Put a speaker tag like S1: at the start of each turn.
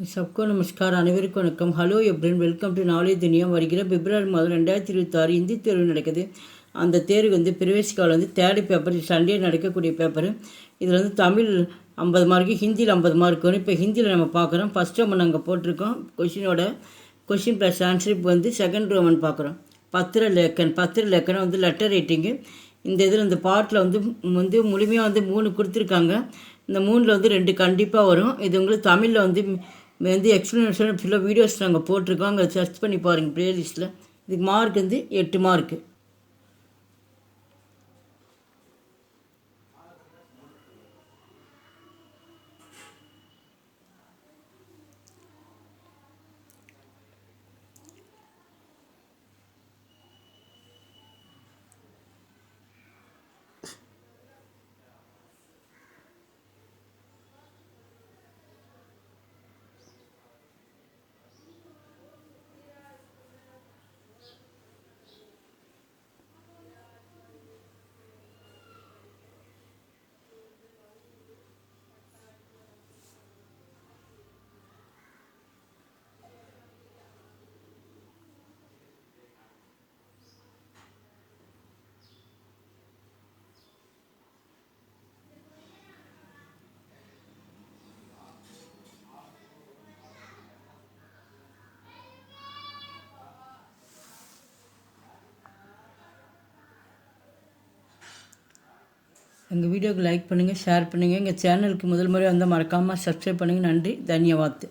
S1: सबको नमस्कार அனைவருக்கும் வணக்கம். ஹலோ எப்ரின், வெல்கம் டு நாலேஜ் துனியா. வருகிற பிப்ரவரி மாதம் 2026 இந்தி தேர்வு நடக்குது. அந்த தேர்வு பிரவேசிக்கால் தேர்டு பேப்பர், சண்டே நடக்கக்கூடிய பேப்பர். இதில் தமிழ் 50 மார்க்கு, ஹிந்தியில் 50 மார்க் வரும். இப்போ ஹிந்தியில் நம்ம பார்க்குறோம். ஃபஸ்ட் ரோமன் நாங்கள் போட்டிருக்கோம். Question plus answer. இப்போ செகண்ட் ரோமன் பார்க்குறோம். பத்திர லேக்கனம் லெட்டர் ரைட்டிங்கு. இந்த இதில் இந்த பாட்டில் முழுமையாக 3 கொடுத்துருக்காங்க. இந்த 3ல் 2 கண்டிப்பாக வரும். இது உங்களுக்கு தமிழில் எக்ஸ்ப்ளனேஷன் ஃபுல்லாக வீடியோஸ் நாங்கள் போட்டிருக்கோம். அங்கே சர்ச் பண்ணி பாருங்கள் ப்ளேலிஸ்ட்டில். இதுக்கு மார்க் 8 மார்க்கு. எங்கள் வீடியோக்கு லைக் பண்ணுங்கள், ஷேர் பண்ணுங்கள். எங்கள் சேனலுக்கு முதல் முறை மறக்காமல் சப்ஸ்கிரைப் பண்ணுங்கள். நன்றி, தன்யவாத்.